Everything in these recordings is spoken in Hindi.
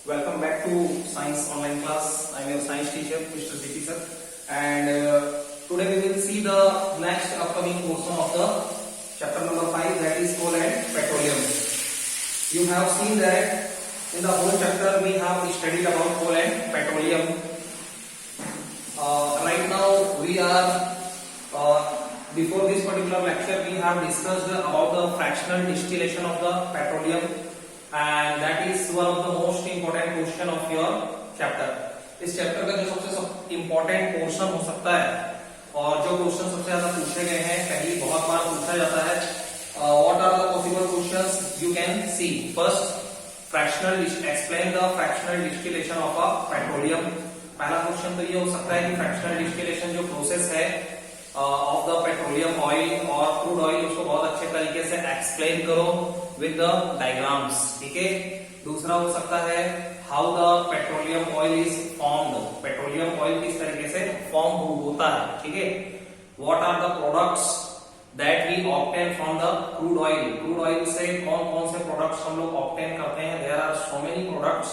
Welcome back to Science Online Class. I am your science teacher, Mr. CP sir. And today we will see the next upcoming portion of the chapter number 5, that is coal and petroleum. You have seen that in the whole chapter we have studied about coal and petroleum. Right now we are before this particular lecture we have discussed about the fractional distillation of the petroleum, and that is one of the most important question of your chapter. इस चैप्टर का जो सबसे इम्पोर्टेंट पोर्शन हो सकता है और जो क्वेश्चन सबसे ज्यादा पूछे गए हैं, पहली बहुत बार पूछा जाता है, what are the possible questions you can see. First, fractional explain the fractional distillation of a petroleum. पहला क्वेश्चन तो ये हो सकता है कि फ्रैक्शनल डिस्टिलेशन जो प्रोसेस है ऑफ द पेट्रोलियम ऑयल और क्रूड ऑयल, उसको बहुत अच्छे तरीके से एक्सप्लेन करो विद द डायग्राम्स. ठीक है. दूसरा हो सकता है how the petroleum oil is formed. Petroleum oil किस तरीके से फॉर्म होता है. ठीक है. What are the products that we obtain from the crude oil. Crude oil से कौन कौन से प्रोडक्ट्स हम लोग ऑब्टेन करते हैं. There are so many products,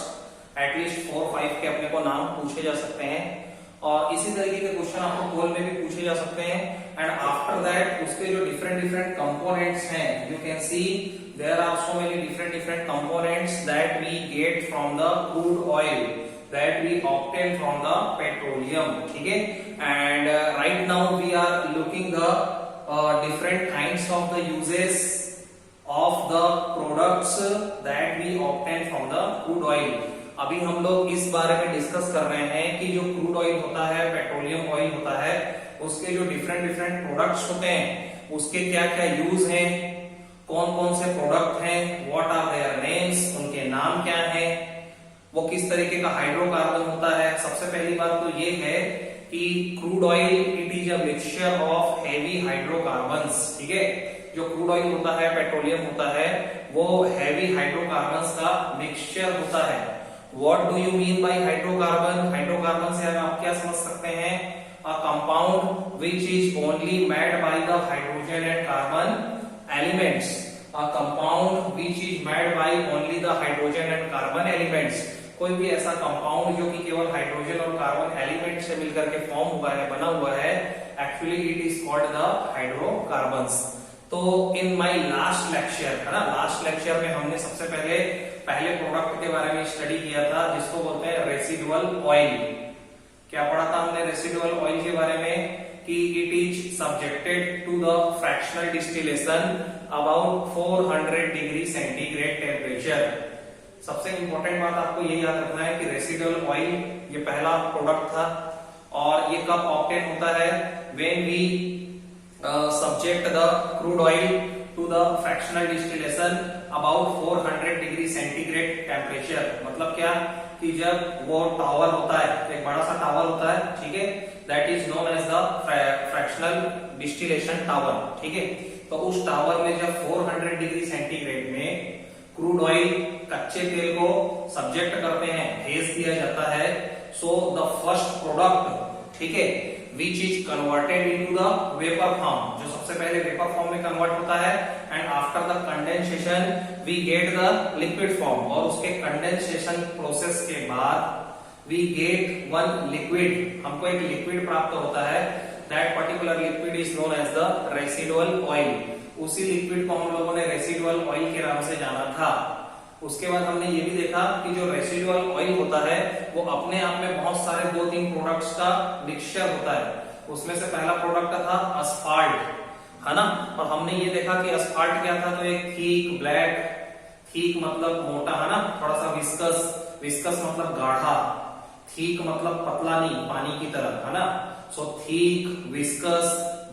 at least 4-5 के अपने को नाम पूछे जा सकते हैं. और इसी तरीके के क्वेश्चन आपको कोल में भी पूछे जा सकते हैं. एंड आफ्टर दैट उसके जो डिफरेंट कंपोनेंट्स हैं, you can see there are so many different components that we get from the crude oil, that we obtain from the petroleum. ठीक है. And right now we are looking the different kinds of the uses of the products that we obtain from the crude oil. अभी हम लोग इस बारे में डिस्कस कर रहे हैं कि जो क्रूड ऑयल होता है, पेट्रोलियम ऑयल होता है, उसके जो डिफरेंट प्रोडक्ट्स होते हैं, उसके क्या क्या यूज हैं, कौन कौन से प्रोडक्ट हैं, व्हाट आर देयर नेम्स, उनके नाम क्या हैं, वो किस तरीके का हाइड्रोकार्बन होता है. सबसे पहली बात तो ये है कि crude oil it is a mixture of heavy hydrocarbons. ठीक है. जो क्रूड ऑयल होता है, पेट्रोलियम होता है, वो हेवी हाइड्रोकार्बन्स का मिक्सचर होता है. What do you mean by hydrocarbon? Hydrocarbon से आप क्या समझ सकते हैं? A compound which is only made by the hydrogen and carbon elements. A compound which is made by only the hydrogen and carbon elements. कोई भी ऐसा कंपाउंड जो कि केवल हाइड्रोजन और कार्बन एलिमेंट से मिलकर के फॉर्म हुआ है, बना हुआ है, actually it is called the hydrocarbons. तो इन माय लास्ट लेक्चर, है ना, लास्ट लेक्चर में हमने सबसे पहले प्रोडक्ट के बारे में स्टडी किया था, जिसको बोलते हैं रेसिडुअल ऑयल. क्या पढ़ा था हमने रेसिडुअल ऑयल के बारे में? कि it is subjected to the fractional distillation about 400 degree centigrade temperature. सबसे इंपॉर्टेंट बात आपको ये याद रखना है कि रेसिडुअल ऑयल ये पहला प्रोडक्ट था, और ये कब ऑब्टेन होता है? When we subject the crude oil to the fractional distillation about 400 degree centigrade temperature. मतलब क्या कि जब वो टावर होता है, एक बड़ा सा टावर होता है, ठीक है, that is known as the fractional distillation tower. ठीक है. तो उस टावर में जब 400 डिग्री सेंटीग्रेड में क्रूड ऑयल, कच्चे तेल को सब्जेक्ट करते हैं, भेज दिया जाता है, सो द फर्स्ट प्रोडक्ट, ठीक है, which is converted into the vapor form, जो सबसे पहले वेपर फॉर्म में कन्वर्ट होता है, and after the condensation we get the liquid form. और उसके कंडेंसेशन प्रोसेस के बाद वी गेट वन लिक्विड, हमको एक लिक्विड प्राप्त होता है. That particular liquid is known as the residual oil. उसी लिक्विड को हम लोगों ने रेसिडुअल ऑयल के नाम से जाना था. उसके बाद हमने ये भी देखा कि जो रेसिडुअल ऑयल होता है वो अपने आप में बहुत सारे 2-3 प्रोडक्ट्स का मिक्सचर होता है. उसमें से पहला प्रोडक्ट था असफाल्ट, है ना. और हमने ये देखा कि असफाल्ट क्या था? तो एक थिक ब्लैक, थिक मतलब मोटा, है ना, थोड़ा सा विस्कस, विस्कस मतलब गाढ़ा, थिक मतलब पतला नहीं, पानी की तरह, है ना. सो थिक, विस्कस,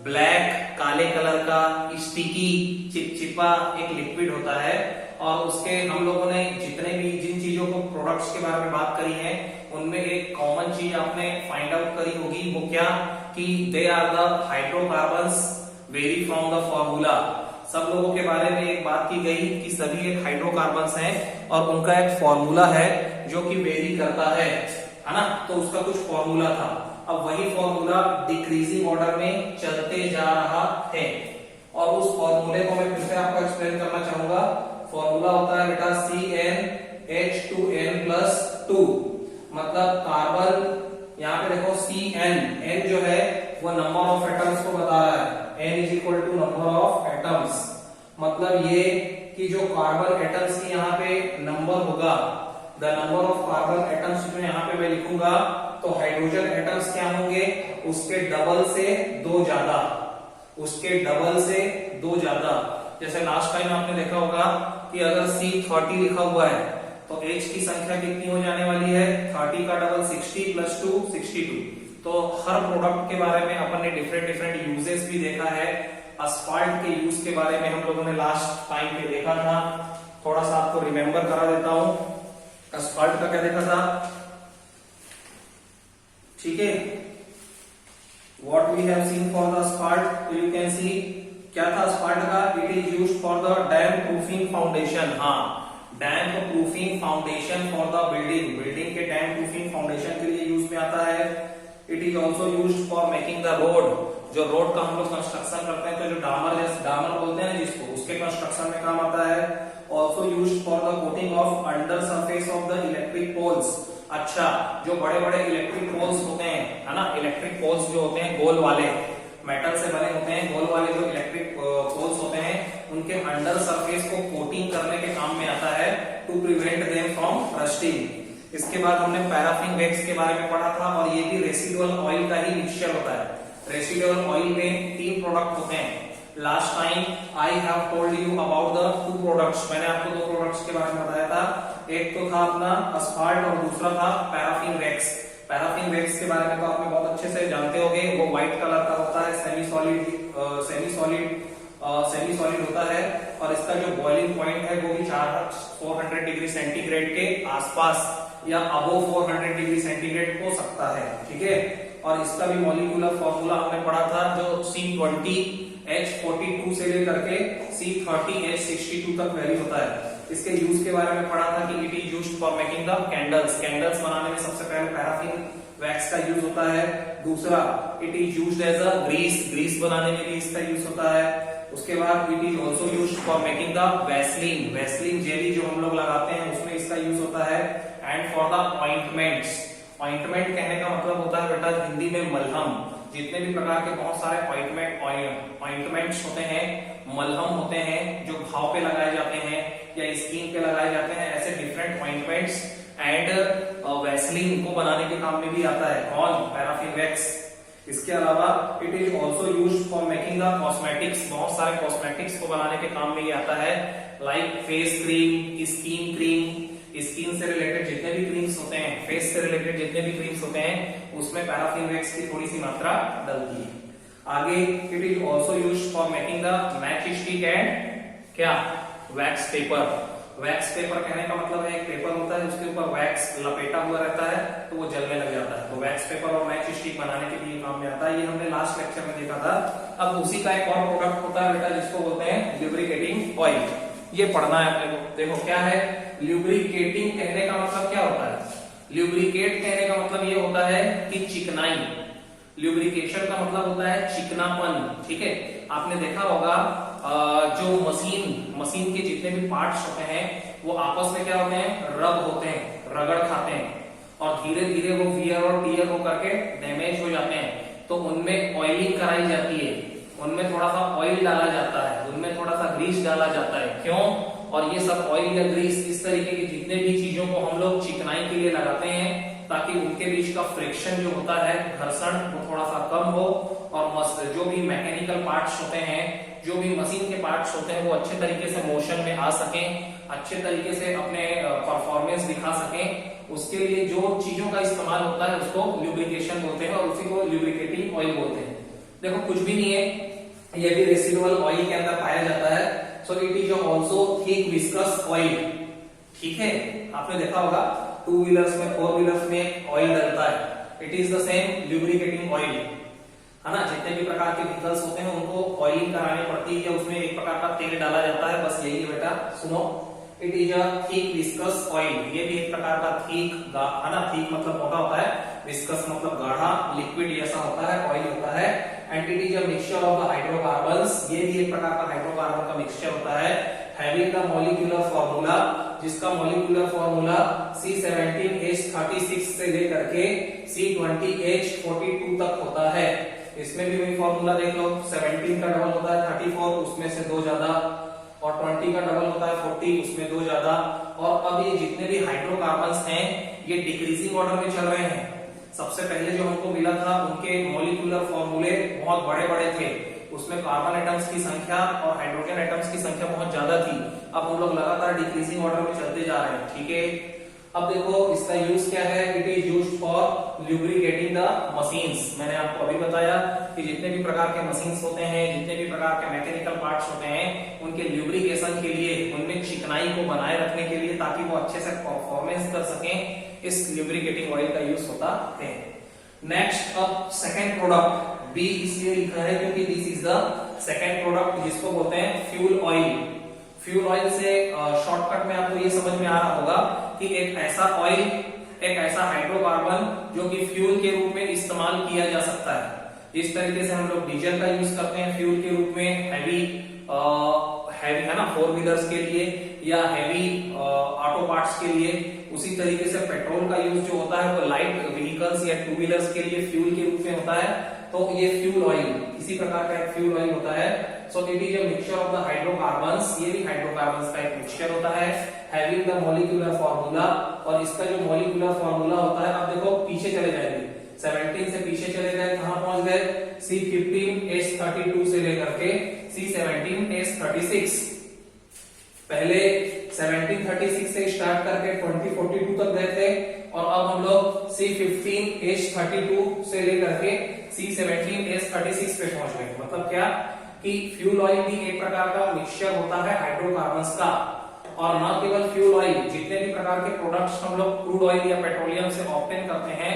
ब्लैक, काले कलर का, स्टिकी, चिपचिपा एक लिक्विड होता है. और उसके हम लोगों ने जितने भी जिन चीजों को प्रोडक्ट्स के बारे में बात करी है, उनमें एक कॉमन चीज आपने फाइंड आउट करी होगी. वो क्या? कि they are the hydrocarbons vary from the formula. सब लोगों के बारे में एक बात की गई कि सभी एक हाइड्रोकार्बन्स हैं और उनका एक फॉर्मूला है जो कि वेरी करता है ना. तो उसका कुछ फॉर्मूला था. अब वही फॉर्मूला डिक्रीजिंग ऑर्डर में चलते जा रहा है, और उस फॉर्मूले को मैं फिर से आपको एक्सप्लेन करना चाहूंगा. फॉर्मूला होता है बेटा CnH2n+ मतलब कार्बन, यहाँ पे देखो CN, N जो है वो नंबर ऑफ एटम्स को बता रहा है, N is equal to number of atoms. मतलब ये कि जो कार्बन एटम्स की यहाँ पे नंबर होगा, the number of carbon atoms जो यहाँ पे मैं लिखूंगा, तो हाइड्रोजन एटम्स क्या होंगे, उसके डबल से 2 ज्यादा, उसके डबल से 2 ज्यादा। जैसे लास्ट टाइम आपने देखा होगा कि अगर C30 लिखा हुआ है तो H की संख्या कितनी हो जाने वाली है, 30 का डबल 60 प्लस 2 62। तो हर प्रोडक्ट के बारे में अपन ने डिफरेंट यूजेस भी देखा है। अस्फाल्ट के यूज के बारे में हम लोगों ने लास्ट टाइम पे देखा था, थोड़ा सा आपको रिमेंबर करा देता हूं। अस्फाल्ट का क्या देखा था, ठीक है, what we have seen for the asphalt, तो यू कैन सी क्या था अस्फाल्ट का, it is used for the damp proofing foundation. हाँ, damp proofing foundation for the building, building के डैम प्रूफिंग फाउंडेशन के लिए यूज में आता है। It is also used for making the road, जो रोड का हम लोग कंस्ट्रक्शन करते हैं तो जो डामर बोलते हैं जिसको, उसके कंस्ट्रक्शन में काम आता है। Also used for the coating of under surface of the electric poles. अच्छा, जो बड़े बड़े इलेक्ट्रिक पोल्स होते हैं, है ना, इलेक्ट्रिक पोल्स जो होते हैं गोल वाले, मेटल से बने होते हैं, गोल वाले जो इलेक्ट्रिक पोल्स होते हैं, उनके अंडर सरफेस को कोटिंग करने के काम में आता है, to prevent them from rusting. इसके बाद हमने पैराफिन वैक्स के बारे में पढ़ा था, और ये भी रेसिडुअल ऑयल का ही मिक्सचर होता है। रेसिडुअल ऑयल में 3 प्रोडक्ट होते हैं। Last time I have told you about the 2 products, मैंने आपको 2 प्रोडक्ट्स के बारे में बताया था। एक तो था अपना अस्फाल्ट और दूसरा था पैराफिन वैक्स। पैराफिन वैक्स के बारे में तो आपने बहुत अच्छे से जानते होंगे, वो व्हाइट कलर का होता है, सेमी सॉलिड होता है, और इसका जो बॉइलिंग पॉइंट है वो भी 400 डिग्री सेंटीग्रेड के आसपास या अबोव 400 डिग्री सेंटीग्रेड हो सकता है, ठीक है। और इसका भी मॉलिक्यूलर फॉर्मूला हमने पढ़ा था, जो C20H42 से लेकर के C30H62 तक वैरी होता है। इसके यूज के बारे में पढ़ा था कि it is used for making the candles, candles बनाने में सबसे पहले पैराफिन वैक्स का यूज होता है। दूसरा, it is used as a grease, grease बनाने में भी इसका यूज होता है। उसके बाद it is also used for making the vaseline, vaseline jelly जो हम लोग लगाते हैं उसमें इसका यूज होता है। And for the ointments, ointment कहने का मतलब होता है बेटा हिंदी में मलहम। जितने भी प्रकार के बहुत सारे ऑइंटमेंट्स होते हैं, मलहम होते हैं, जो घाव पे लगाए जाते हैं या स्किन पे लगाए जाते हैं, ऐसे डिफरेंट ऑइंटमेंट्स एंड वैसलीन को बनाने के काम में भी आता है कौन, पैराफिन वैक्स। इसके अलावा it is also used for making the cosmetics, बहुत सारे कॉस्मेटिक्स को बनाने के काम में ये आता है, like face cream, skin cream. Skin से रिलेटेड जितने भी क्रीम्स होते हैं, फेस से रिलेटेड जितने भी क्रीम्स होते हैं, उसमें पैराफिन वैक्स की थोड़ी सी मात्रा डलती है। आगे it is also used for making the match stick and क्या, वैक्स पेपर। वैक्स पेपर कहने का मतलब है एक पेपर होता है उसके ऊपर वैक्स लपेटा हुआ रहता है तो वो जलने लग जाता है, तो वैक्स पेपर और मैच स्टिक बनाने के लिए काम में आता है। ये हमने लास्ट लेक्चर में देखा था। अब उसी का एक और प्रोडक्ट होता है बेटा जिसको बोलते हैं ल्यूब्रिकेटिंग ऑयल, ये पढ़ना है अपने को। देखो क्या है ल्यूब्रिकेटिंग, कहने का मतलब क्या होता है, ल्यूब्रिकेट कहने का मतलब ये होता है कि चिकनाई, ल्यूब्रिकेशन का मतलब होता है चिकनापन, ठीक है। आपने देखा होगा जो मशीन के जितने भी पार्ट्स होते हैं वो आपस में क्या होते हैं, रब होते हैं, रगड़ खाते हैं, और धीरे धीरे वो वियर और टियर होकर के डैमेज हो जाते हैं, तो उनमें ऑयलिंग कराई जाती है, उनमें थोड़ा सा ऑयल डाला जाता है, उनमें थोड़ा सा ग्रीस डाला जाता है, क्यों, और ये सब ऑयल या ग्रीस इस तरीके की जितने भी चीजों को हम लोग चिकनाई के लिए लगाते हैं ताकि उनके बीच का फ्रिक्शन जो होता है, घर्षण, वो थोड़ा सा कम हो, और जो भी मैकेनिकल पार्ट्स होते हैं, जो भी मशीन के पार्ट्स होते हैं वो अच्छे तरीके से मोशन में आ सकें, अच्छे तरीके से अपने परफॉर्मेंस दिखा सकें, उसके लिए जो चीजों का इस्तेमाल होता है उसको ल्यूब्रिकेशन बोलते हैं और उसी को ल्यूब्रिकेटिंग ऑयल बोलते हैं। देखो कुछ भी नहीं है, ये भी रेसिडुअल ऑयल के अंदर पाया जाता है। So it is also thick viscous oil, ठीक है। आपने देखा होगा 2 व्हीलर्स में, 4 व्हीलर्स में ऑयल डलता है, it is the same lubricating oil, है ना। जितने भी प्रकार के व्हीकल्स होते हैं उनको ऑयलिंग करानी पड़ती है, उसमें एक प्रकार का तेल डाला जाता है, बस यही है बेटा, सुनो। It is a thick viscous oil, ये भी एक प्रकार का थिक, है ना, थिक मतलब मोटा होता है, विस्कस मतलब गाढ़ा, लिक्विड जैसा होता है, ऑयल होता है। And it is a mixture of the hydrocarbons, ये भी एक प्रकार का हाइड्रोकार्बन का मिक्सचर होता है। हैविंग द मॉलिक्यूलर फॉर्मूला, जिसका मॉलिक्यूलर फॉर्मूला C17H36 से लेकर के C20H42 तक होता है। इसमें भी वही फॉर्मूला देख लो, 17 का डबल होता है 34, उसमें से 2 ज्यादा, और 20 का डबल होता है 40, उसमें 2 ज्यादा। और अब ये जितने भी हाइड्रोकार्बन्स हैं ये डिक्रीजिंग ऑर्डर में चल रहे हैं। सबसे पहले जो हमको मिला था उनके मॉलिक्यूलर फॉर्मूले बहुत बड़े बड़े थे, उसमें कार्बन एटम्स की संख्या और हाइड्रोजन एटम्स की संख्या बहुत ज्यादा थी। अब हम लोग लगातार डिक्रीजिंग ऑर्डर में चलते जा रहे हैं, ठीक है। अब देखो इसका यूज क्या है, it is used for lubricating the machines. मैंने आपको अभी बताया कि जितने भी प्रकार के मशीन्स होते हैं, जितने भी प्रकार के मैकेनिकल पार्ट्स होते हैं, उनके लुब्रिकेशन के लिए, उनमें चिकनाई को बनाए रखने के लिए, ताकि वो अच्छे से परफॉर्मेंस कर सकें, इस लुब्रिकेटिंग ऑयल का यूज होता है। नेक्स्ट अब सेकेंड प्रोडक्ट, बी इसलिए लिखा है क्योंकि this is the second product, जिसको बोलते हैं फ्यूल ऑयल। फ्यूल ऑयल से शॉर्टकट में आपको ये समझ में आ रहा होगा कि एक ऐसा ऑयल, एक ऐसा हाइड्रोकार्बन जो कि फ्यूल के रूप में इस्तेमाल किया जा सकता है। इस तरीके से हम लोग डीजल का यूज करते हैं फ्यूल के रूप में, हैवी है ना, 4 व्हीलर्स के लिए या हैवी ऑटो पार्ट्स के लिए। उसी तरीके से पेट्रोल का यूज जो होता है वो लाइट व्हीकल्स या 2 व्हीलर्स के लिए फ्यूल के रूप में होता है। तो ये फ्यूल ऑयल इसी प्रकार का एक फ्यूल ऑयल होता है। So it is a mixture of the hydrocarbons, ये भी हाइड्रोकार्बन्स का एक मिक्सचर होता है, हैविंग द मॉलिक्यूलर फॉर्मूला। और इसका जो मॉलिक्यूलर फॉर्मूला होता है, अब देखो पीछे चले जाएंगे, 17 से पीछे चले गए, कहां पहुंच गए, C15H32 से लेकर के C17H36। पहले 1736 से स्टार्ट करके 2042 तक गए थे, और अब हम लोग C15H32 से लेकर के C17H36 पे पहुंच गए। मतलब क्या कि फ्यूल ऑयल भी एक प्रकार का मिक्सचर होता है हाइड्रोकार्बन्स का। और न केवल फ्यूल ऑयल, जितने भी प्रकार के प्रोडक्ट्स हम लोग क्रूड ऑयल या पेट्रोलियम से ऑब्टेन करते हैं,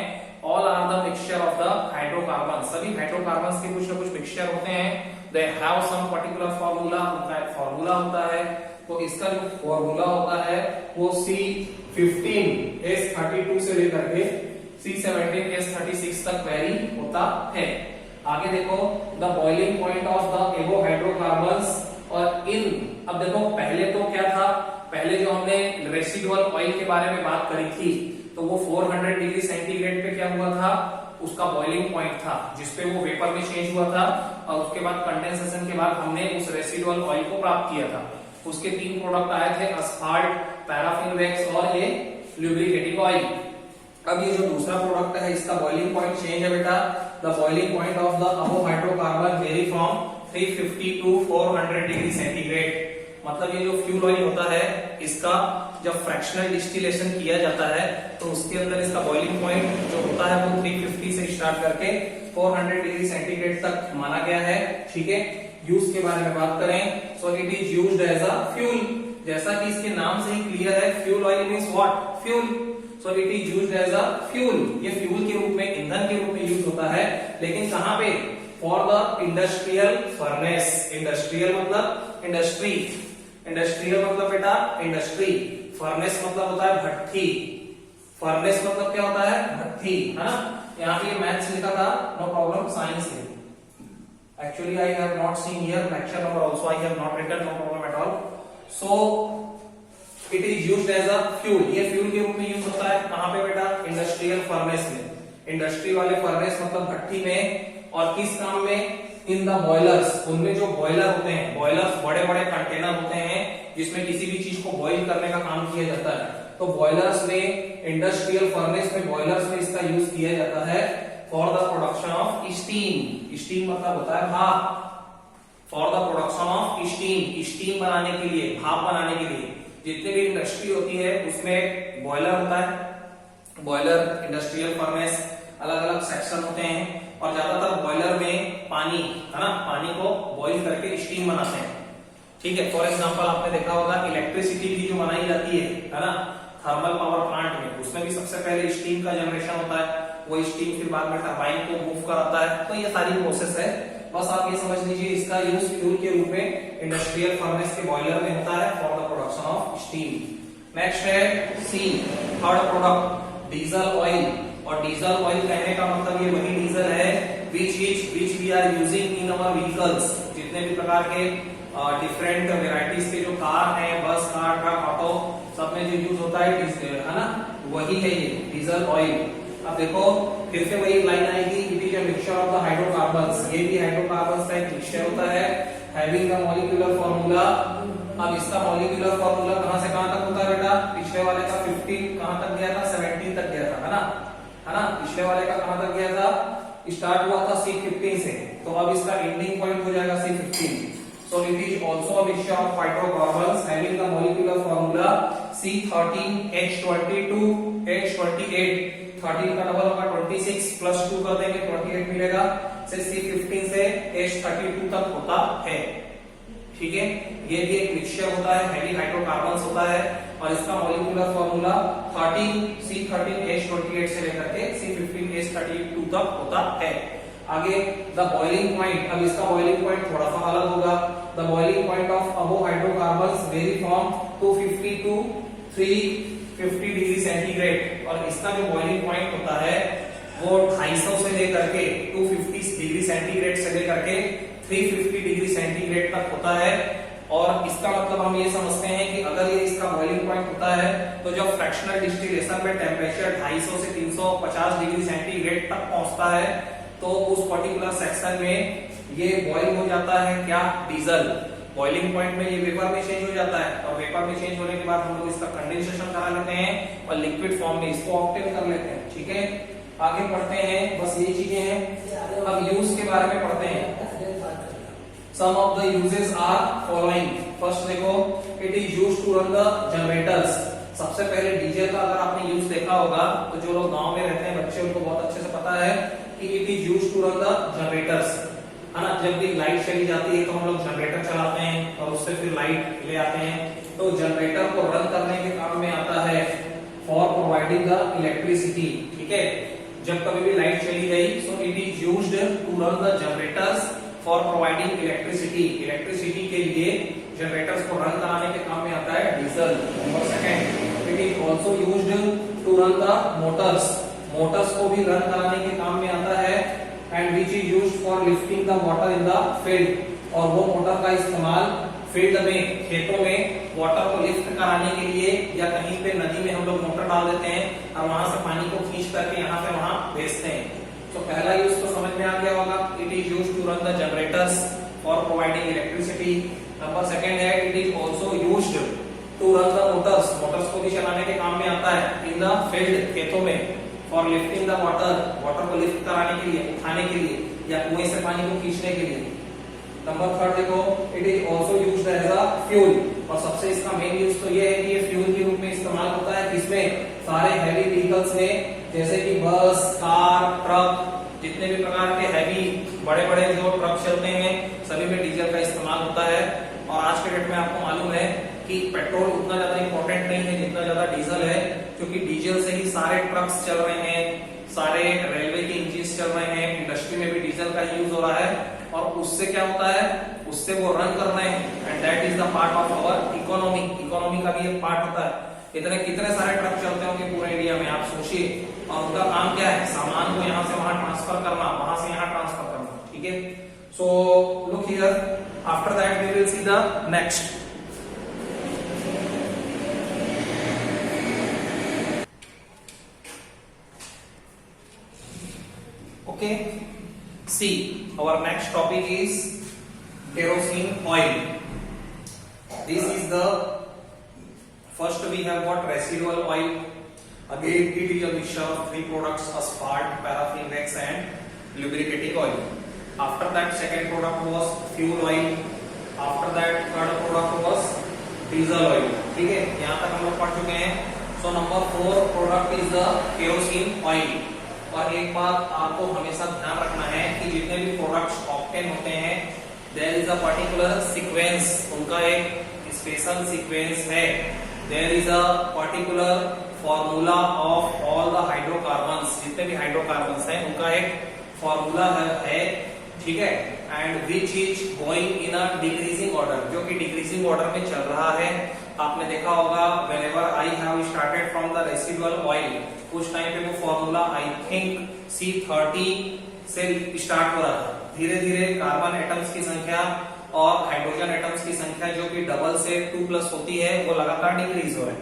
all are the mixture of the hydrocarbon. सभी हाइड्रोकार्बन्स के कुछ न कुछ मिक्सचर होते हैं, they have some particular formula, उनका एक फॉर्मूला होता है। तो इसका जो फॉर्मूला होता है वो C15H32 से लेकर के C17H36 तक वेरी होता है। आगे देखो, the boiling point of the एबो हाइड्रोकार्बन्स। और इन, अब देखो पहले तो क्या था, पहले जो हमने रेसिडुअल ऑयल के बारे में बात करी थी, तो वो 400 डिग्री सेंटीग्रेड पे क्या हुआ था, उसका बॉइलिंग पॉइंट था, जिसपे वो वेपर में चेंज हुआ था। और उसके बाद कंडेंसेशन के बाद हमने उस रेसिडुअल ऑयल को प्राप्त किया था। उसके 3 प्रोडक्ट आए थे, असफाल्ट, पैराफिन वैक्स और ये लुब्रिकेटिंग ऑयल। अब ये जो दूसरा प्रोडक्ट है, इसका बॉइलिंग पॉइंट चेंज है बेटा। The boiling point of the above hydrocarbon vary from 350 to 400 degree centigrade. मतलब ये जो फ्यूल ऑयल होता है, इसका जब फ्रैक्शनल डिस्टिलेशन किया जाता है, तो उसके अंदर इसका बॉइलिंग पॉइंट जो होता है वो 350 से स्टार्ट करके 400 डिग्री सेंटीग्रेड तक माना गया है, ठीक है। यूज के बारे में बात करें, so it is used as a fuel. जैसा कि इसके नाम से ही क्लियर है, fuel oil means what, fuel. So it is used as a fuel. ये फ्यूल के रूप में, ईंधन के रूप में यूज होता है, लेकिन कहां पे, for the industrial furnace. Industrial मतलब इंडस्ट्री, इंडस्ट्रियल मतलब बेटा इंडस्ट्री, फर्नेस मतलब होता है भट्ठी। फर्नेस मतलब क्या होता है, भट्ठी, है ना। यहाँ पे मैथ्स लिखा था, नो प्रॉब्लम, साइंस है। Actually, I have not seen here lecture number also. I have not written, no problem at all. So it is used as a fuel. ये फ्यूल के रूप में यूज होता है कहाँ पे बेटा, इंडस्ट्रियल फर्नेस में। इंडस्ट्री वाले फर्नेस मतलब भट्टी में। और किस काम में, इन द बॉयलर्स। उनमें जो बॉयलर होते हैं, बॉयलर्स बड़े बड़े कंटेनर होते हैं जिसमें किसी भी चीज को बॉईल करने का काम किया जाता है। तो बॉयलर्स में, इंडस्ट्रियल फर्नेस में, बॉयलर्स में इसका यूज किया जाता है for the production of steam. Steam मतलब होता है भाप। For the production of steam, steam बनाने के लिए, भाप बनाने के लिए। जितनी भी इंडस्ट्री होती है उसमें बॉयलर होता है, बॉयलर, इंडस्ट्रियल फर्नेस, अलग अलग सेक्शन होते हैं। और ज्यादातर बॉयलर में पानी, है ना, पानी को बॉईल करके स्टीम बनाते हैं, ठीक है। फॉर एग्जाम्पल आपने देखा होगा इलेक्ट्रिसिटी भी जो बनाई जाती है ना, थर्मल पावर प्लांट में, उसमें भी सबसे पहले स्टीम का जनरेशन होता है। वो स्टीम फिर बाद में टरबाइन को मूव कराता है। तो ये सारी प्रोसेस है। बस आप ये समझ लीजिए, इसका यूज फ्यूल के रूप में इंडस्ट्रियल फर्नेस के बॉयलर में होता है for the production of steam. Next है C, third product, diesel oil. और डीजल ऑयल कहने का मतलब ये वही डीजल है which we are using in our vehicles. जितने भी प्रकार के डिफरेंट वेराइटीज के जो कार हैं, बस, कार, ट्रक, ऑटो, सब में उसमें जो यूज होता है ना, वही है ये डीजल ऑयल। अब देखो फिर से वही लाइन आएगी, it is a mixture of the hydrocarbons, ये भी हाइड्रोकार्बन्स का एक मिक्सचर होता है, हैविंग द मॉलिक्यूलर फार्मूला। अब इसका मॉलिक्यूलर फार्मूला कहां से कहां तक होता है बेटा, पिछले वाले का 15 कहां तक गया था, 17 तक गया था, है ना, पिछले वाले का कहां तक गया था, स्टार्ट हुआ था C15 से, तो अब इसका एंडिंग पॉइंट हो जाएगा C15। So it is also a mixture of hydrocarbons having the molecular formula C13H22H28। 13 का डबल होगा 26 प्लस 2 कर देंगे 28 मिलेगा, से C15 से H32 तक होता है। ठीक है, ये भी एक मिक्सचर होता है, हैवी हाइड्रोकार्बन्स होता है, और इसका मॉलिक्यूलर फार्मूला 13 C13H28 से लेकर के C15H32 तक होता है। आगे द बॉइलिंग पॉइंट, अब इसका बॉइलिंग पॉइंट थोड़ा सा अलग होगा। The boiling point of above hydrocarbons vary from 250 to 350 degree centigrade, और इसका जो बॉइलिंग पॉइंट होता है वो 250 से लेकर के 250 डिग्री सेंटीग्रेड से लेकर के 350 डिग्री सेंटीग्रेड तक होता है। और इसका मतलब हम ये समझते हैं कि अगर ये इसका बॉइलिंग पॉइंट होता है तो जब फ्रैक्शनल डिस्टिलेशन में टेम्परेचर 250 से 350 डिग्री सेंटीग्रेड तक पहुंचता है तो उस पर्टिकुलर सेक्शन में ये बॉइल हो जाता है क्या, डीजल। बॉइलिंग पॉइंट में ये वेपर में चेंज हो जाता है, और वेपर में चेंज होने के बाद हम लोग इसका कंडेंसेशन करा लेते हैं और लिक्विड फॉर्म में इसको ऑब्टेन कर लेते हैं। ठीक है, आगे पढ़ते हैं, बस ये चीजें हैं। अब यूज के बारे में पढ़ते हैं। Some of the uses are following. First देखो, it is used to run the generators. सबसे पहले डीजल का अगर आपने यूज देखा होगा तो जो लोग गांव में रहते हैं बच्चे, उनको बहुत अच्छे से पता है कि it is used to run the generators, है ना। जब भी लाइट चली जाती है तो हम लोग जनरेटर चलाते हैं और उससे फिर लाइट ले आते हैं, तो जनरेटर को रन करने के काम में आता है फॉर प्रोवाइडिंग द इलेक्ट्रिसिटी। ठीक है, जब कभी भी लाइट चली गई so it is used to run the generators for providing electricity. Electricity के लिए जनरेटर्स को रन कराने के काम में आता है diesel. Number second, it is also used to run the motors. Motors को भी रन कराने के काम में आता है, and which is used for lifting the water in the field. और वो मोटर का इस्तेमाल फील्ड में, खेतों में वाटर को लिफ्ट कराने के लिए, या कहीं पे नदी में हम लोग मोटर डाल देते हैं और वहां से पानी को खींच करके यहाँ से वहां भेजते हैं। तो पहला यूज तो समझ में आ गया होगा, it is used to run the generators for providing electricity. Number second है, it is also used to run the motors. Motors को भी चलाने के काम में आता है इन द फील्ड, खेतों में, for lifting the water, water को लिफ्ट कराने के लिए, उठाने के लिए, या कुएं से पानी को खींचने के लिए। नंबर थर्ड देखो, it is also used as a fuel. और सबसे इसका मेन यूज तो ये है कि ये फ्यूल के रूप में इस्तेमाल होता है किसमें, सारे हैवी व्हीकल्स में, जैसे कि बस, कार, ट्रक, जितने भी प्रकार के हैवी बड़े बड़े जो ट्रक चलते हैं सभी में डीजल का इस्तेमाल होता है। और आज के डेट में आपको मालूम है कि पेट्रोल उतना ज्यादा इंपॉर्टेंट नहीं है जितना ज्यादा डीजल है, क्योंकि डीजल से ही सारे ट्रक्स चल रहे हैं, सारे रेलवे के इंजिन चल रहे हैं, इंडस्ट्री में भी डीजल का यूज हो रहा है, और उससे क्या होता है, उससे वो रन कर रहे हैं, and that is the part of our economy. Economy का भी एक पार्ट होता है। इतने कितने सारे ट्रक चलते होंगे पूरे इंडिया में, आप सोचिए, और उनका काम क्या है, सामान को यहाँ से वहां ट्रांसफर करना, वहां से यहाँ ट्रांसफर करना। ठीक है, so look here, after that we will see the next. Okay, see, our next topic is kerosene oil. This is the first, we have got residual oil. Again, it is a mixture of three products: asphalt, paraffin wax, and lubricating oil. After that, second product was fuel oil. After that, third product was diesel oil. ठीक है, यहाँ तक हम लोग पढ़ चुके हैं। So number 4 product is the kerosene oil. और एक बात आपको हमेशा ध्यान रखना है कि जितने भी प्रोडक्ट्स ऑप्टेन होते हैं, there is a particular sequence, उनका एक स्पेशल सीक्वेंस है। There is a particular formula of all the hydrocarbons, जितने भी हाइड्रोकार्बन्स हैं उनका एक फॉर्मूला है, ठीक है, and which is going in a decreasing order, जो कि डिक्रीजिंग ऑर्डर में चल रहा है। आपने देखा होगा, whenever I have started from the residual oil, उस टाइम पे वो फॉर्मूला आई थिंक C30 से स्टार्ट हो रहा था। धीरे धीरे कार्बन एटम्स की संख्या और हाइड्रोजन एटम्स की संख्या जो कि डबल से 2+ होती है, वो लगातार डिक्रीज हो रहा है।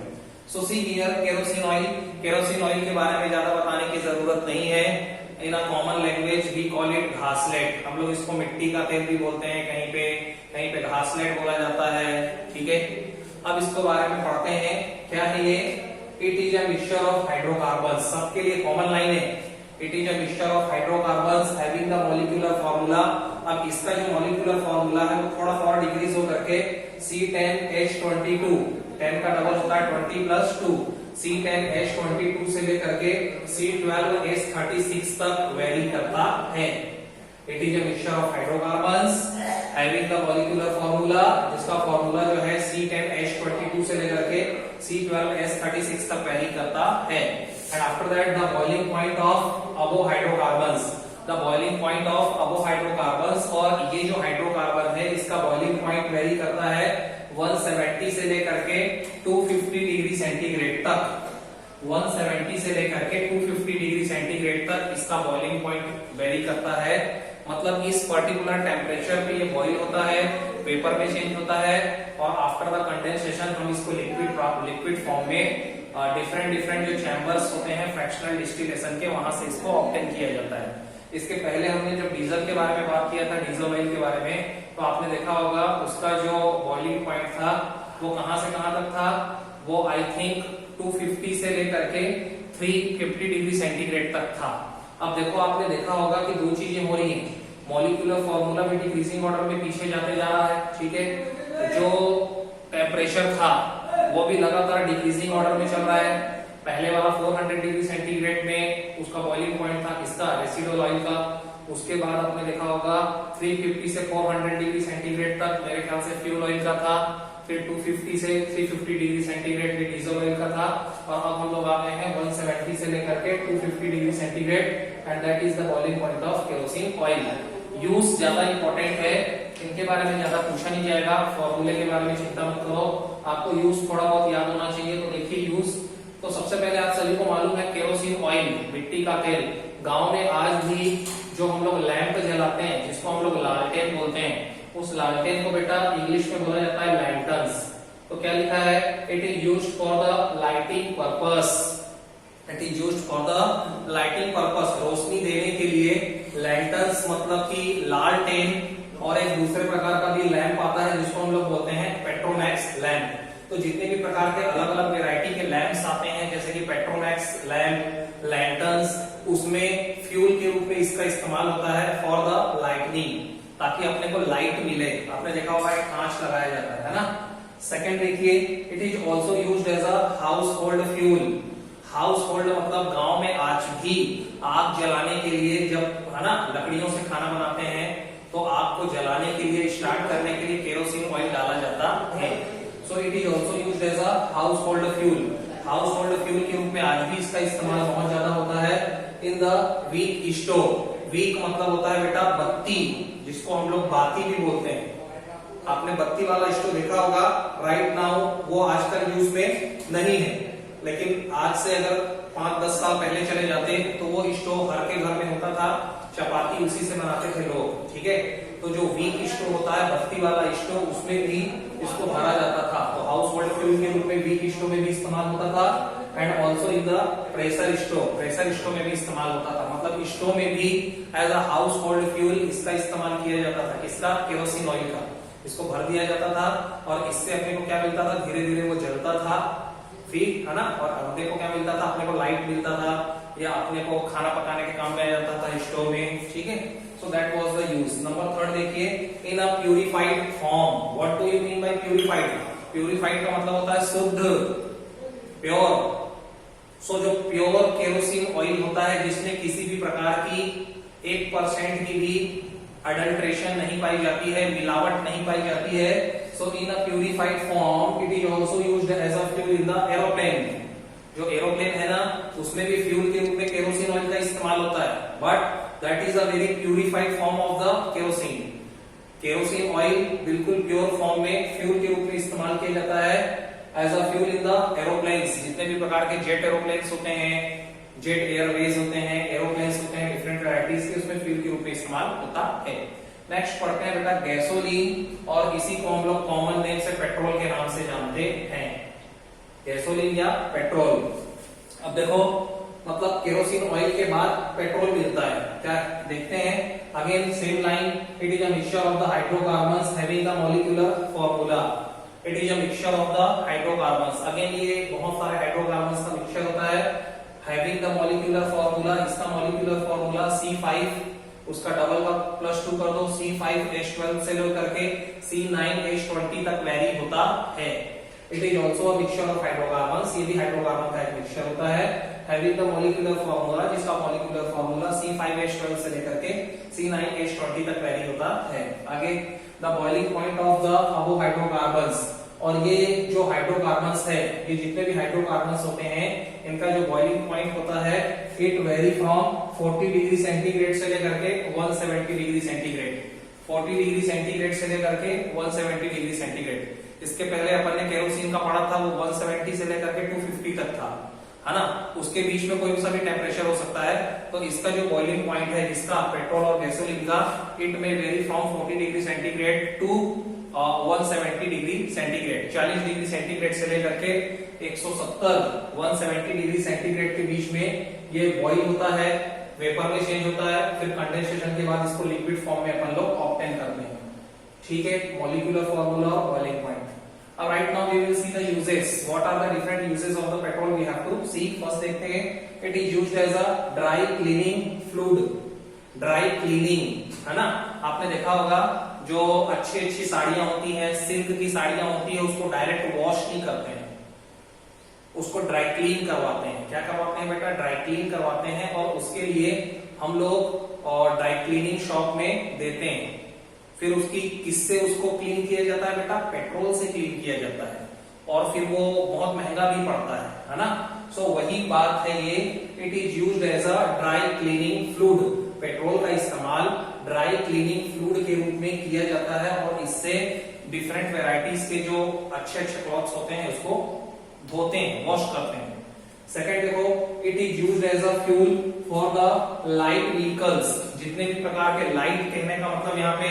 So see here kerosene oil के बारे में ज्यादा बताने की जरूरत नहीं है। In a common language we call it ghaslet, हम लोग इसको मिट्टी का तेल भी बोलते हैं, कहीं पे घासलेट बोला जाता है, ठीक है। अब इसके बारे में पढ़ते हैं, क्या है ये? It is a mixture of hydrocarbons, सबके लिए कॉमन लाइन है, it is a mixture of hydrocarbons having the molecular formula. अब इसका जो मॉलिक्यूलर फार्मूला है वो थोड़ा सा और डिक्रीज हो करके C10H22, 10 का डबल होता है 20 प्लस 2, C10H22 से लेकर के C12H36 तक वेरी करता है। It is a mixture of hydrocarbons having the molecular formula, जिसका फार्मूला जो है C10H22 से लेकर के C12H36 तक वेरी करता है। And after that the boiling point of above hydrocarbons, the boiling point of above hydrocarbons, और ये जो हाइड्रोकार्बन है इसका बॉइलिंग पॉइंट वेरी करता है 170 से लेकर के 250 डिग्री सेंटीग्रेड तक, 170 से लेकर के 250 डिग्री सेंटीग्रेड तक इसका बॉइलिंग पॉइंट वेरी करता है। मतलब इस पर्टिकुलर टेम्परेचर पे ये बॉईल होता है, पेपर में चेंज होता है, और आफ्टर द कंडेंसेशन हम इसको लिक्विड फॉर्म में डिफरेंट जो चैम्बर्स होते हैं फ्रैक्शनल डिस्टिलेशन के, वहां से इसको ऑब्टेन किया जाता है। इसके पहले हमने जब डीजल के बारे में बात किया था, डीजल ऑयल के बारे में, तो आपने देखा होगा उसका जो बॉइलिंग पॉइंट था वो कहां से कहां तक था, वो आई थिंक 250 से लेकर के 350 डिग्री सेंटीग्रेड तक था। अब देखो, आपने देखा होगा कि दो चीजें हो रही हैं, मॉलिक्यूलर फार्मूला भी डिक्रीजिंग ऑर्डर में पीछे जाते जा रहा है, ठीक है, जो टेम्परेचर था वो भी लगातार डिक्रीजिंग ऑर्डर में चल रहा है। पहले वाला 400 डिग्री सेंटीग्रेड में उसका बॉइलिंग पॉइंट था किसका, रेसिडुअल ऑयल का। उसके बाद आपने देखा होगा 350 से 400 डिग्री सेंटीग्रेड तक मेरे ख्याल से फ्यूल ऑयल का था, फिर 250 से 350 डिग्री सेंटीग्रेड में डीजल ऑयल का था, और अब हम लोग आ गए हैं 170 से लेकर के 250 degree centigrade, and that is the boiling point of kerosene oil. Use ज्यादा इंपॉर्टेंट है, इनके बारे में ज्यादा पूछा नहीं जाएगा, फॉर्मूले के बारे में चिंता मत करो, आपको यूज थोड़ा बहुत याद होना चाहिए। तो देखिए यूज, तो सबसे पहले आप सभी को मालूम है केरोसिन ऑयल, मिट्टी का तेल। गांव में आज भी जो हम लोग लैंप जलाते हैं, जिसको हम लोग लालटेन बोलते हैं, उस लालटेन को बेटा इंग्लिश में बोला जाता है लैंटर्न्स। तो क्या लिखा है, it is used for the lighting purpose, it is used for the lighting purpose, रोशनी देने के लिए। लैंटर्न्स मतलब कि लालटेन, और एक दूसरे प्रकार का भी लैंप आता है जिसको हम लोग बोलते हैं पेट्रोमैक्स लैंप। तो जितने भी प्रकार के अलग अलग वेराइटी के लैंप्स आते हैं, जैसे कि पेट्रोमैक्स लैंप, लैंटर्न्स, उसमें फ्यूल के रूप में इसका इस्तेमाल होता है फॉर द लाइटनिंग, ताकि अपने को लाइट मिले। आपने देखा होगा एक कांच लगाया जाता है ना। सेकंड देखिए, it is also used as a household fuel. Household मतलब गांव में आज भी आग जलाने के लिए, जब है ना लकड़ियों से खाना बनाते हैं, तो आग को जलाने के लिए, स्टार्ट करने के लिए केरोसिन ऑयल डाला जाता है। So it is also used as a household fuel. Household fuel के रूप में आज भी इसका इस्तेमाल बहुत ज्यादा होता है। In the wick stove, wick मतलब होता है बेटा बत्ती, जिसको हम लोग बाती भी बोलते हैं। आपने बत्ती वाला स्टोव देखा होगा, राइट नाउ वो आजकल यूज में नहीं है, लेकिन आज से अगर 5-10 साल पहले चले जाते तो वो स्टोव हर के घर में होता था, चपाती उसी से बनाते थे लोग, ठीक है। तो जो वीक स्टोव होता है, बत्ती वाला स्टोव, उसमें भी इसको भरा जाता था। तो हाउस होल्ड फ्यूल के रूप में वीक स्टोव में भी इस्तेमाल होता था, and also in the pressure stove, pressure stove में भी इस्तेमाल होता था। मतलब स्टोव में भी as a household fuel इसका इस्तेमाल किया जाता था। किसका, केरोसिन ऑयल का। इसको भर दिया जाता था, और इससे अपने को क्या मिलता था, धीरे धीरे वो जलता था, ठीक है ना। और अपने को क्या मिलता था, अपने को लाइट मिलता था, या अपने को खाना पकाने के काम में आ जाता था स्टोव में, ठीक है। So that was the use. Number third देखिए, in a purified form. What do you mean by purified? Purified का मतलब होता है शुद्ध, प्योर। सो जो प्योर केरोसिन ऑयल होता है, जिसमें किसी भी प्रकार की 1% की भी अडल्ट्रेशन नहीं पाई जाती है, मिलावट नहीं पाई जाती है। So in a purified form it is also used as a fuel in the aeroplane. जो एरोप्लेन है ना, उसमें भी फ्यूल के रूप में केरोसिन ऑयल का इस्तेमाल होता है, but that is a very purified form of the kerosene. Kerosene oil बिल्कुल प्योर फॉर्म में फ्यूल के रूप में इस्तेमाल किया जाता है as a fuel in the aeroplanes. जितने भी प्रकार के जेट एरोप्लेन्स होते हैं, जेट एयरवेज होते हैं, एरोप्लेन्स होते हैं, डिफरेंट वैरायटीज के, उसमें फ्यूल के रूप में इस्तेमाल होता है। नेक्स्ट पढ़ते हैं बेटा गैसोलीन, और इसी को हम लोग कॉमन नेम से पेट्रोल के नाम से जानते हैं। गैसोलीन या पेट्रोल। अब देखो मतलब केरोसिन ऑयल के बाद पेट्रोल मिलता है क्या, देखते हैं। Again same line, it is a mixture of the hydrocarbons having the molecular formula. It is a mixture of the hydrocarbons. Again ये बहुत सारे हाइड्रोकार्बन्स का मिक्सचर होता है। हैविंग द मॉलिक्यूलर फॉर्मूला, इसका मॉलिक्यूलर फॉर्मूला C5, उसका डबल का +2 कर दो, C5H12 से लेकर के C9H20 तक वेरी होता है। It is also a mixture of hydrocarbons, ये भी हाइड्रोकार्बन का एक मिक्सचर होता है। हैविंग द मॉलिक्यूलर फॉर्मूला, जिसका मॉलिक्यूलर फॉर्मूला C5H12 से लेकर के C9H20 तक वेरी होता है। आगे the boiling point of the above hydrocarbons, और ये जो हाइड्रोकार्बन्स है, ये जितने भी हाइड्रोकार्बन्स होते हैं, इनका जो बॉइलिंग पॉइंट होता है, it very from 40 degree centigrade से लेकर के 170 डिग्री सेंटीग्रेड। 40 डिग्री सेंटीग्रेड से लेकर के 170 डिग्री सेंटीग्रेड। इसके पहले अपन ने केरोसिन का पढ़ा था, वो 170 से लेकर के 250 तक था, है ना। उसके बीच में कोई सा भी टेम्परेचर हो सकता है। तो इसका जो बॉइलिंग पॉइंट है, इसका पेट्रोल और गैसोलीन का, it may vary from 40 degree centigrade to 170 degree centigrade. 40 degree centigrade से लेकर के 170 डिग्री सेंटीग्रेड के बीच में ये बॉइल होता है, वेपर में चेंज होता है, फिर कंडेंसेशन के बाद इसको लिक्विड फॉर्म में अपन लोग ऑब्टेन करते हैं। ठीक है, मॉलिक्यूलर फॉर्मूला और बॉइलिंग पॉइंट। अब right now we will see the uses, what are the different uses of the petrol, we have to see. First देखते हैं, it is used as a dry cleaning fluid. Dry cleaning, है ना, आपने देखा होगा जो अच्छी अच्छी साड़ियां होती हैं, सिल्क की साड़ियां होती है, उसको डायरेक्ट वॉश नहीं करते हैं, उसको ड्राई क्लीन करवाते हैं। क्या करवाते हैं बेटा? ड्राई क्लीन करवाते हैं। और उसके लिए हम लोग ड्राई क्लीनिंग शॉप में देते हैं। फिर उसकी किससे उसको क्लीन किया जाता है बेटा? पेट्रोल से क्लीन किया जाता है, और फिर वो बहुत महंगा भी पड़ता है ना। सो वही बात है ये, it is used as a dry cleaning fluid. Petrol का इस्तेमाल ड्राई क्लीनिंग फ्लूइड के रूप में किया जाता है, और इससे डिफरेंट वेराइटीज के जो अच्छे अच्छे क्लॉथ्स होते हैं उसको धोते हैं, वॉश करते हैं। सेकंड देखो, it is used as a fuel for the light vehicles. जितने भी प्रकार के, लाइट कहने का मतलब यहाँ पे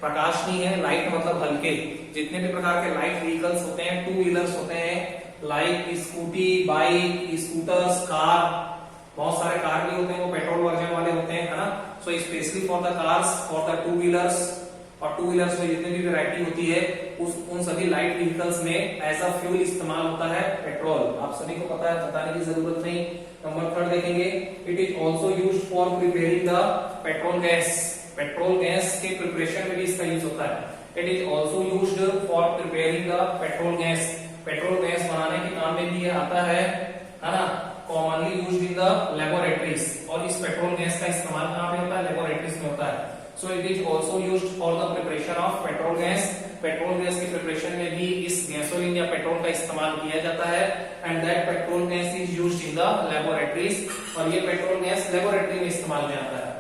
प्रकाश नहीं है, लाइट मतलब हल्के, जितने भी प्रकार के लाइट व्हीकल्स होते हैं, टू व्हीलर्स होते हैं, like scooty, bike, scooters, car, बहुत सारे कार भी होते हैं, वो पेट्रोल वर्जन वाले होते हैं, है ना। So specially for the cars, for the two wheelers, और टू व्हीलर्स में जितनी भी वैरायटी होती है, उन सभी लाइट व्हीकल्स में एज अ फ्यूल इस्तेमाल होता है पेट्रोल। आप सभी को पता है, बताने की जरूरत नहीं। नंबर 3 देखेंगे, it is also used for preparing the petrol gas. Petrol gas के प्रिपरेशन में भी इसका यूज होता है। It is also used for preparing the petrol gas. Petrol gas बनाने के काम में भी ये आता है ना। Commonly used in the laboratories, और इस पेट्रोल गैस का इस्तेमाल कहाँ पे होता है? लेबोरेटरीज में होता है। So it is also used for the preparation of petrol gas. Petrol gas के प्रिपरेशन में भी इस गैसोलीन या पेट्रोल का इस्तेमाल किया जाता है, and that petrol gas is used in the laboratories, और ये पेट्रोल गैस लेबोरेटरी में इस्तेमाल में आता है।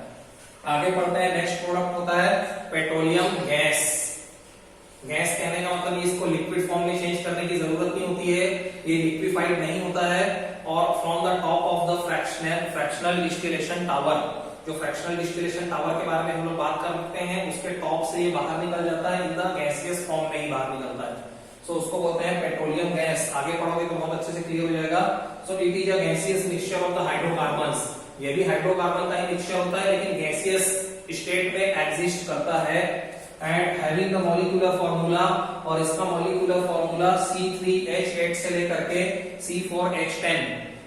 आगे बढ़ते हैं, नेक्स्ट प्रोडक्ट होता है पेट्रोलियम गैस। गैस कहने का मतलब इसको लिक्विड फॉर्म में चेंज करने की जरूरत नहीं होती है, ये लिक्विफाइड नहीं होता है, और from the top of the fractional distillation tower, जो फ्रैक्शनल डिस्टिलेशन टावर के बारे में हम लोग बात करते हैं, उसके टॉप से ये बाहर निकल जाता है, इन द गैसियस फॉर्म में ही बाहर निकलता है। सो उसको बोलते हैं पेट्रोलियम गैस। आगे पढ़ोगे तो बहुत अच्छे से क्लियर हो जाएगा। सो it is a gaseous mixture of the hydrocarbons. ये भी हाइड्रोकार्बन का ही मिक्सचर होता है, लेकिन गैसियस स्टेट में एग्जिस्ट करता है, and having the molecular formula, और इसका मॉलिक्यूलर फॉर्मूला C3H8 से लेकर के C4H10।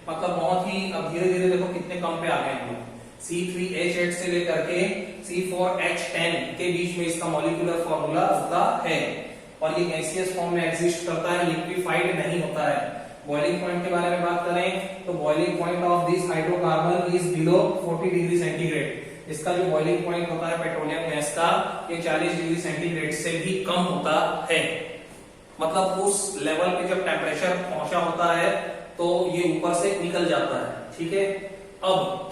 मतलब बहुत ही, अब धीरे धीरे देखो कितने कम पे आ गए हैं। C3H8 से लेकर के C4H10 के बीच में इसका मॉलिक्यूलर फॉर्मूला होता है, और ये गैसियस फॉर्म में एग्जिस्ट करता है, लिक्विफाइड नहीं होता है। बॉइलिंग पॉइंट के बारे में बात करें तो boiling point of this hydrocarbon is below 40 degree centigrade. इसका जो बॉइलिंग पॉइंट होता है पेट्रोलियम गैस का, ये 40 डिग्री सेंटीग्रेड से भी कम होता है। मतलब उस लेवल पे जब टेम्परेचर पहुंचा होता है तो ये ऊपर से निकल जाता है। ठीक है, अब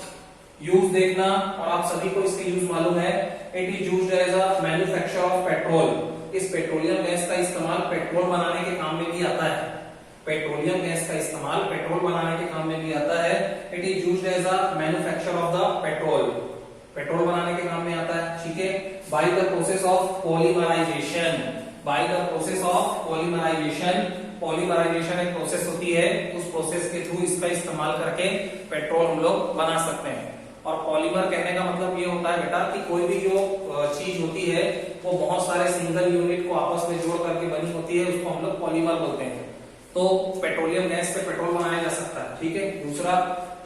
यूज देखना, और आप सभी को इसके यूज मालूम है। It is used as a manufacture of petrol. इस पेट्रोलियम गैस का इस्तेमाल पेट्रोल बनाने के काम में भी आता है। पेट्रोलियम गैस का इस्तेमाल पेट्रोल बनाने के काम में भी आता है। It is used as a manufacture of the petrol. Petrol बनाने के काम में आता है। ठीक है, by the process of polymerization. By the process of polymerization polymerization एक प्रोसेस होती है, उस प्रोसेस के थ्रू इसका इस्तेमाल करके पेट्रोल हम लोग बना सकते हैं। और पॉलीमर कहने का मतलब ये होता है बेटा कि कोई भी जो चीज होती है वो बहुत सारे सिंगल यूनिट को आपस में जोड़ करके बनी होती है, उसको हम लोग पॉलीमर बोलते हैं। तो पेट्रोलियम गैस से पेट्रोल बनाया जा सकता है, ठीक है। दूसरा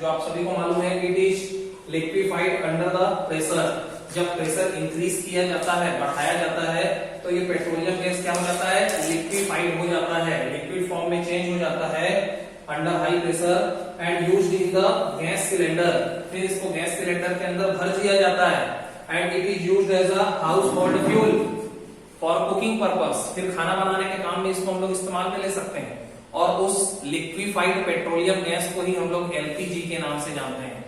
जो आप सभी को मालूम है, it is liquefied under the pressure. जब प्रेशर इंक्रीज किया जाता है, बढ़ाया जाता है, तो ये पेट्रोलियम गैस क्या हो जाता है, लिक्विफाइड हो जाता है, लिक्विड फॉर्म में चेंज हो जाता है under high pressure and used in the gas cylinder. फिर इसको गैस सिलेंडर के अंदर भर दिया जाता है and it is used as a household fuel for cooking purpose. फिर खाना बनाने के काम में इसको हम लोग इस्तेमाल में ले सकते हैं। और उस लिक्विफाइड पेट्रोलियम गैस को ही हम लोग एलपीजी के नाम से जानते हैं।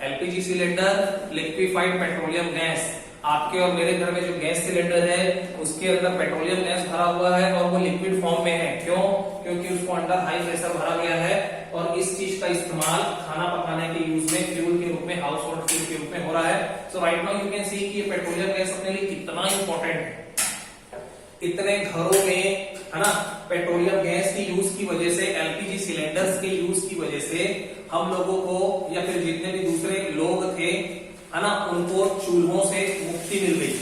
LPG cylinder, liquefied petroleum gas. आपके और मेरे घर में जो गैस सिलेंडर है उसके अंदर पेट्रोलियम गैस भरा हुआ है और वो लिक्विड फॉर्म में है। क्यों? क्योंकि उसको अंडर हाई प्रेशर भरा गया है और इस चीज का इस्तेमाल खाना पकाने के यूज में फ्यूल के रूप में, हाउस होल्ड फ्यूल के रूप में हो रहा है। So right now you can see कि ये पेट्रोलियम गैस अपने लिए कितना इंपॉर्टेंट है। इतने घरों में, है ना, पेट्रोलियम गैस की यूज की वजह से, एलपीजी सिलेंडर्स के यूज की वजह से हम लोगों को या फिर जितने भी दूसरे लोग थे, है ना, उनको चूल्हों से मुक्ति मिल गई।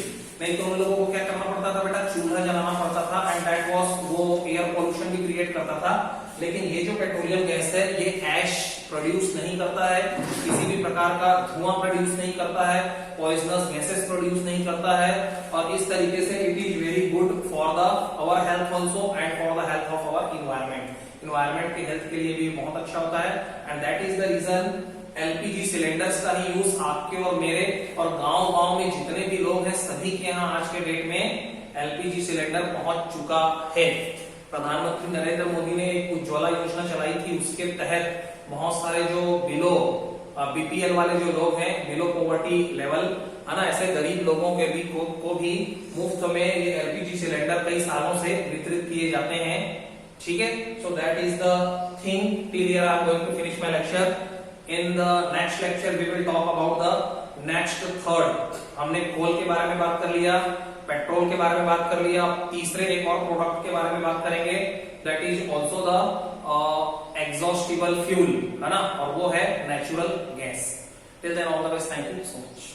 नहीं तो उन लोगों को क्या करना पड़ता था बेटा, चूल्हा जलाना पड़ता था एंड दैट वाज, वो एयर पोल्यूशन भी क्रिएट करता था। लेकिन ये जो पेट्रोलियम गैस है ये ऐश प्रोड्यूस नहीं करता है, किसी भी प्रकार का धुआं प्रोड्यूस नहीं करता है, पॉइजनस गैसेस प्रोड्यूस नहीं करता है। और इस तरीके से it is very good for the our health also and for the health of our environment. Environment की हेल्थ के लिए भी बहुत अच्छा होता है and that is the reason LPG cylinders का ही यूज आपके और मेरे और गांव-गांव में जितने भी लोग हैं सभी के यहाँ आज के डेट में एलपीजी सिलेंडर पहुंच चुका है। प्रधानमंत्री नरेंद्र मोदी ने एक उज्ज्वला योजना चलाई थी, उसके तहत बहुत सारे जो बिलो बीपीएल वाले जो लोग हैं, बिलो पॉवर्टी लेवल, है ना, ऐसे गरीब लोगों के भी को भी मुफ्त में ये एलपीजी सिलेंडर कई सालों से वितरित किए जाते हैं, ठीक है। So that is the thing till here I am going to finish my lecture. In the next lecture we will talk about the next third। हमने कोल के बारे में बात कर लिया, पेट्रोल के बारे में बात कर लिया, तीसरे एक और प्रोडक्ट के बारे में बात करेंगे, that is also the exhaustible fuel, है ना, और वो है natural gas. Till then all the best, thank you so much.